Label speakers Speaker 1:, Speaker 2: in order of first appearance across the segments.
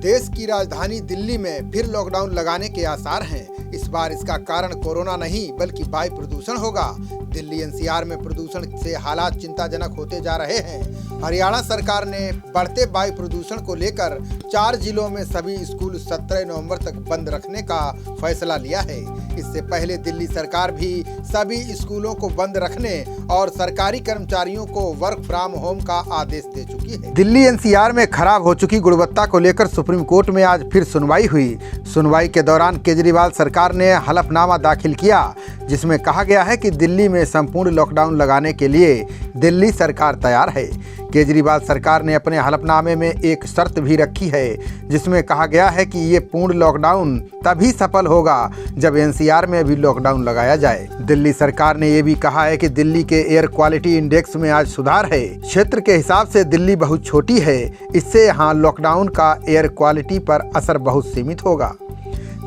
Speaker 1: देश की राजधानी दिल्ली में फिर लॉकडाउन लगाने के आसार हैं। इस बार इसका कारण कोरोना नहीं बल्कि वायु प्रदूषण होगा। दिल्ली एनसीआर में प्रदूषण से हालात चिंताजनक होते जा रहे हैं। हरियाणा सरकार ने बढ़ते वायु प्रदूषण को लेकर 4 जिलों में सभी स्कूल 17 नवंबर तक बंद रखने का फैसला लिया है। इससे पहले दिल्ली सरकार भी सभी स्कूलों को बंद रखने और सरकारी कर्मचारियों को वर्क फ्रॉम होम का आदेश दे चुकी है। दिल्ली एनसीआर में खराब हो चुकी गुणवत्ता को लेकर सुप्रीम कोर्ट में आज फिर सुनवाई हुई। सुनवाई के दौरान केजरीवाल सरकार ने हलफनामा दाखिल किया, जिसमें कहा गया है कि दिल्ली में संपूर्ण लॉकडाउन लगाने के लिए दिल्ली सरकार तैयार है। केजरीवाल सरकार ने अपने हलफनामे में एक शर्त भी रखी है, जिसमें कहा गया है कि ये पूर्ण लॉकडाउन तभी सफल होगा जब एनसीआर में भी लॉकडाउन लगाया जाए। दिल्ली सरकार ने ये भी कहा है कि दिल्ली के एयर क्वालिटी इंडेक्स में आज सुधार है। क्षेत्र के हिसाब से दिल्ली बहुत छोटी है, इससे यहाँ लॉकडाउन का एयर क्वालिटी पर असर बहुत सीमित होगा।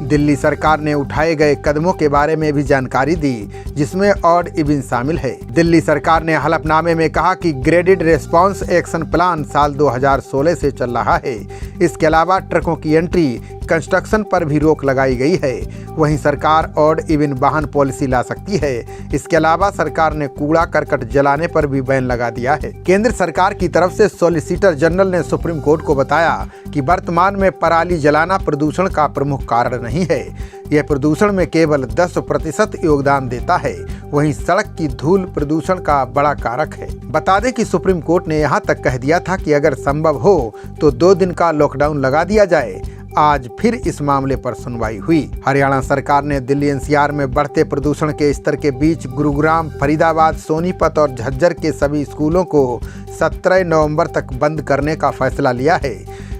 Speaker 1: दिल्ली सरकार ने उठाए गए कदमों के बारे में भी जानकारी दी, जिसमें ऑड इवन शामिल है। दिल्ली सरकार ने हलफनामे में कहा कि ग्रेडेड रेस्पॉन्स एक्शन प्लान साल 2016 से चल रहा है। इसके अलावा ट्रकों की एंट्री, कंस्ट्रक्शन पर भी रोक लगाई गई है। वहीं सरकार ऑड इवन वाहन पॉलिसी ला सकती है। इसके अलावा सरकार ने कूड़ा करकट जलाने पर भी बैन लगा दिया है। केंद्र सरकार की तरफ से सॉलिसिटर जनरल ने सुप्रीम कोर्ट को बताया कि वर्तमान में पराली जलाना प्रदूषण का प्रमुख कारण नहीं है। यह प्रदूषण में केवल 10% योगदान देता है। वहीं सड़क की धूल प्रदूषण का बड़ा कारक है। बता दें कि सुप्रीम कोर्ट ने यहाँ तक कह दिया था कि अगर संभव हो तो 2 दिन का लॉकडाउन लगा दिया जाए। आज फिर इस मामले पर सुनवाई हुई। हरियाणा सरकार ने दिल्ली एनसीआर में बढ़ते प्रदूषण के स्तर के बीच गुरुग्राम, फरीदाबाद, सोनीपत और झज्जर के सभी स्कूलों को 17 नवंबर तक बंद करने का फैसला लिया है।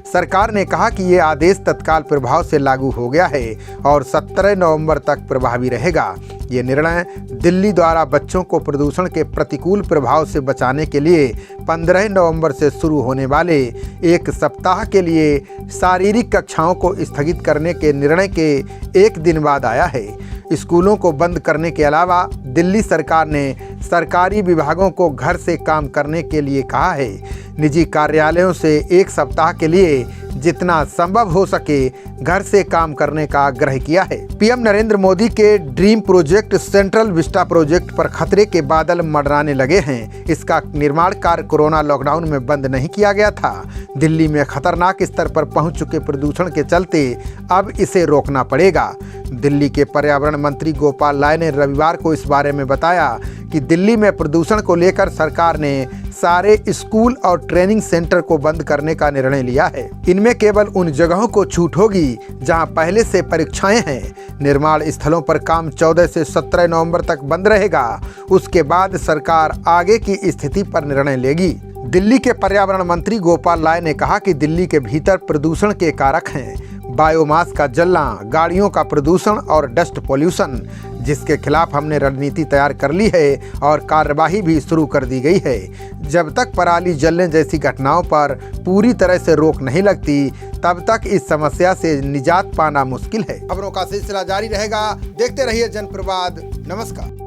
Speaker 1: सरकार ने कहा कि ये आदेश तत्काल प्रभाव से लागू हो गया है और 17 नवंबर तक प्रभावी रहेगा। ये निर्णय दिल्ली द्वारा बच्चों को प्रदूषण के प्रतिकूल प्रभाव से बचाने के लिए 15 नवंबर से शुरू होने वाले 1 सप्ताह के लिए शारीरिक कक्षाओं को स्थगित करने के निर्णय के 1 दिन बाद आया है। स्कूलों को बंद करने के अलावा दिल्ली सरकार ने सरकारी विभागों को घर से काम करने के लिए कहा है। निजी कार्यालयों से 1 सप्ताह के लिए जितना संभव हो सके घर से काम करने का आग्रह किया है। पीएम नरेंद्र मोदी के dream project central Vista project पर खतरे के बादल मंडराने लगे हैं। इसका निर्माण कार्य कोरोना लॉकडाउन में बंद नहीं किया गया था। दिल्ली में खतरनाक स्तर पर पहुंच चुके प्रदूषण के चलते अब इसे रोकना पड़ेगा। दिल्ली के पर्यावरण मंत्री गोपाल राय ने रविवार को इस बारे में बताया कि दिल्ली में प्रदूषण को लेकर सरकार ने सारे स्कूल और ट्रेनिंग सेंटर को बंद करने का निर्णय लिया है। इनमें केवल उन जगहों को छूट होगी जहां पहले से परीक्षाएं हैं। निर्माण स्थलों पर काम 14 से 17 नवंबर तक बंद रहेगा। उसके बाद सरकार आगे की स्थिति पर निर्णय लेगी। दिल्ली के पर्यावरण मंत्री गोपाल राय ने कहा कि दिल्ली के भीतर प्रदूषण के कारक हैं बायोमास का जलना, गाड़ियों का प्रदूषण और डस्ट पॉल्यूशन, जिसके खिलाफ हमने रणनीति तैयार कर ली है और कार्यवाही भी शुरू कर दी गई है। जब तक पराली जलने जैसी घटनाओं पर पूरी तरह से रोक नहीं लगती, तब तक इस समस्या से निजात पाना मुश्किल है। खबरों का सिलसिला जारी रहेगा। देखते रहिए जनप्रवाद। नमस्कार।